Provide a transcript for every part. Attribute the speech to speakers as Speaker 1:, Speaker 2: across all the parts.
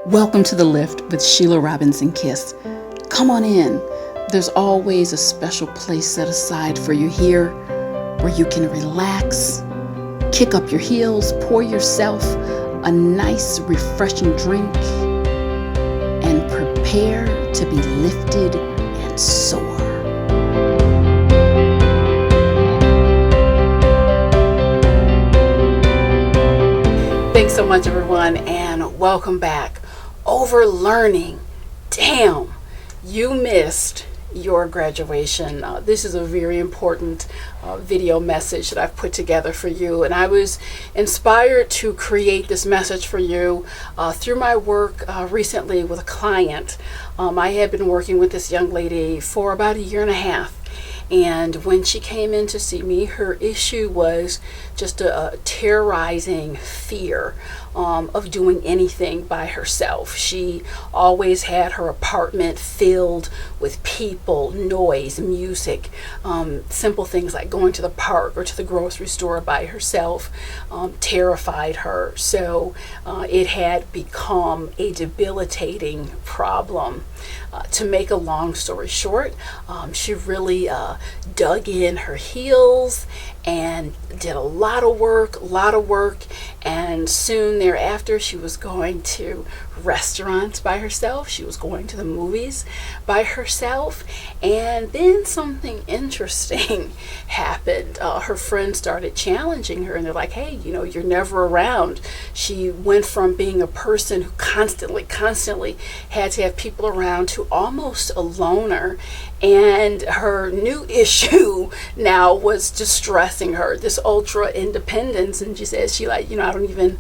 Speaker 1: Welcome to The Lift with Sheila Robinson Kiss. Come on in. There's always a special place set aside for you here where you can relax, kick up your heels, pour yourself a nice, refreshing drink, and prepare to be lifted and soar. Thanks so much, everyone, and welcome back. Overlearning. Damn, you missed your graduation. This is a very important video message that I've put together for you, and I was inspired to create this message for you through my work recently with a client. I had been working with this young lady for about a year and a half. And when she came in to see me, her issue was just a terrorizing fear of doing anything by herself. She always had her apartment filled with people, noise, music, simple things like going to the park or to the grocery store by herself terrified her. So it had become a debilitating problem. To make a long story short, she really dug in her heels and did a lot of work, and soon thereafter she was going to restaurants by herself, she was going to the movies by herself, and then something interesting happened. Her friends started challenging her, and they're like, hey, you're never around. She went from being a person who constantly had to have people around to almost a loner. And her new issue now was distressing her, this ultra independence. And she says, I don't even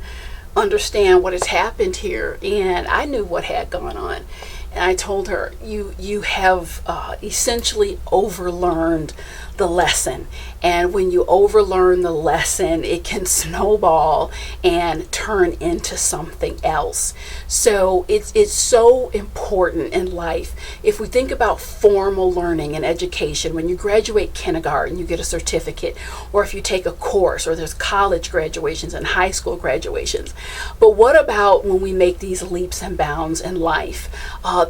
Speaker 1: understand what has happened here. And I knew what had gone on. And I told her, you have essentially overlearned the lesson. And when you overlearn the lesson, it can snowball and turn into something else. So it's so important in life. If we think about formal learning and education, when you graduate kindergarten, you get a certificate, or if you take a course, or there's college graduations and high school graduations. But what about when we make these leaps and bounds in life?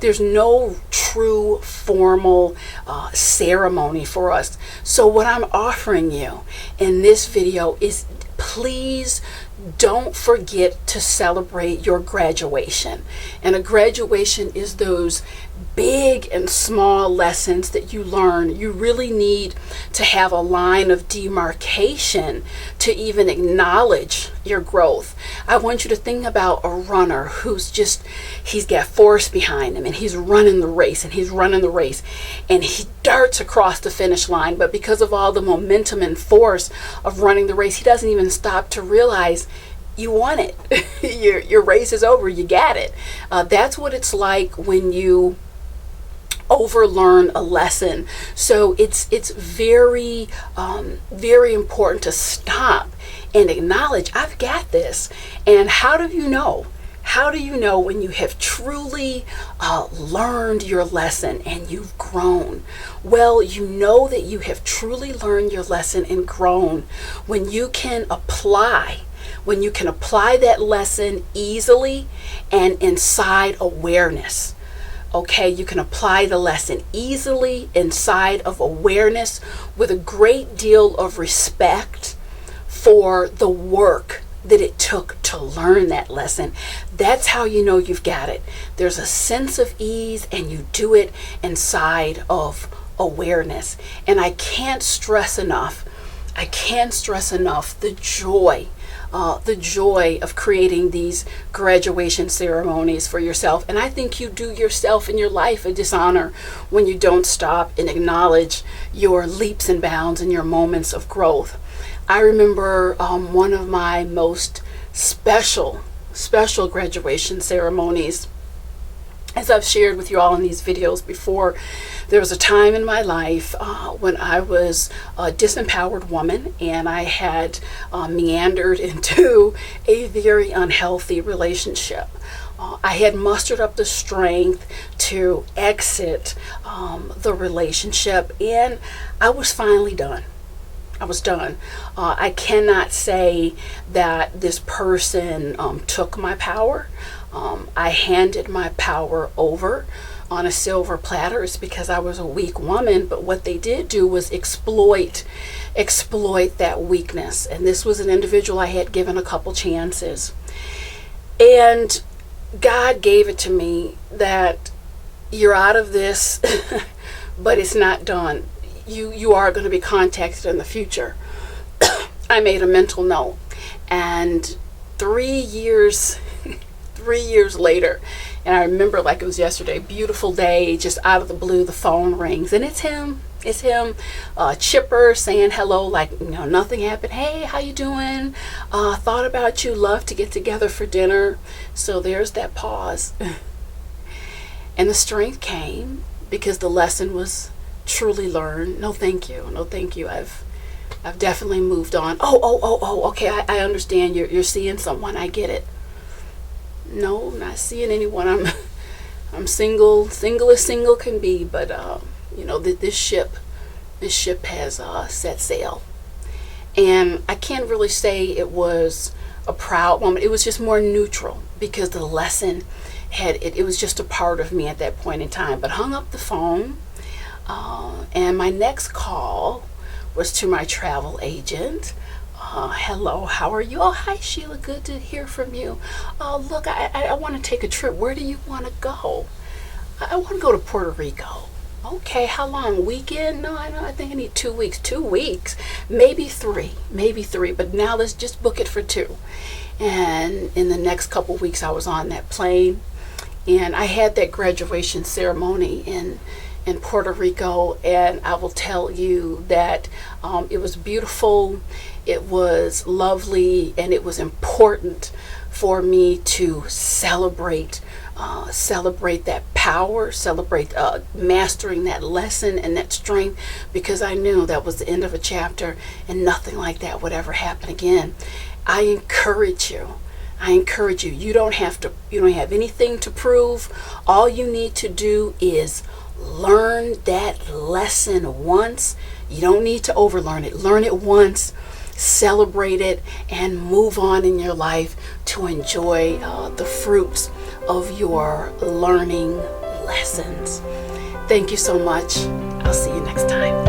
Speaker 1: There's no true formal ceremony for us. So what I'm offering you in this video is, please don't forget to celebrate your graduation. And a graduation is those big and small lessons that you learn. You really need to have a line of demarcation to even acknowledge your growth. I want you to think about a runner who's he's got force behind him, and he's running the race and he darts across the finish line. But because of all the momentum and force of running the race, he doesn't even stop to realize you won it. Your race is over. You got it. That's what it's like when you overlearn a lesson. So it's very important to stop and acknowledge, I've got this. And how do you know? How do you know when you have truly learned your lesson and you've grown? Well, you know that you have truly learned your lesson and grown when you can apply that lesson easily and inside awareness. Okay, you can apply the lesson easily inside of awareness with a great deal of respect for the work that it took to learn that lesson. That's how you know you've got it. There's a sense of ease, and you do it inside of awareness. And I can't stress enough the joy of creating these graduation ceremonies for yourself. And I think you do yourself and your life a dishonor when you don't stop and acknowledge your leaps and bounds and your moments of growth. I remember one of my most special graduation ceremonies. As I've shared with you all in these videos before, there was a time in my life when I was a disempowered woman, and I had meandered into a very unhealthy relationship. I had mustered up the strength to exit the relationship, and I was finally done. I was done. I cannot say that this person took my power. I handed my power over on a silver platter. It's because I was a weak woman, but what they did do was exploit that weakness. And this was an individual I had given a couple chances. And God gave it to me that you're out of this, but it's not done. You are going to be contacted in the future. I made a mental note, and 3 years later, and I remember like it was yesterday, beautiful day, just out of the blue, the phone rings, and it's him, chipper, saying hello, like, nothing happened. Hey, how you doing? Thought about you, love to get together for dinner. So there's that pause. And the strength came because the lesson was truly learned. No thank you. I've definitely moved on. Okay, I understand. You're seeing someone. I get it. No, I'm not seeing anyone. I'm single as single can be, but this ship has set sail. And I can't really say it was a proud moment. It was just more neutral because the lesson it was just a part of me at that point in time. But hung up the phone, and my next call was to my travel agent. Hello, how are you? Oh, hi, Sheila. Good to hear from you. Look, I want to take a trip. Where do you want to go? I want to go to Puerto Rico. Okay, how long? Weekend? No, I think I need 2 weeks. 2 weeks? Maybe three. But now let's just book it for 2. And in the next couple weeks, I was on that plane. And I had that graduation ceremony in Puerto Rico, and I will tell you that it was beautiful, it was lovely, and it was important for me to celebrate that power, celebrate mastering that lesson and that strength, because I knew that was the end of a chapter and nothing like that would ever happen again. I encourage you. You don't have anything to prove. All you need to do is learn that lesson once. You don't need to overlearn it. Learn it once, celebrate it, and move on in your life to enjoy the fruits of your learning lessons. Thank you so much. I'll see you next time.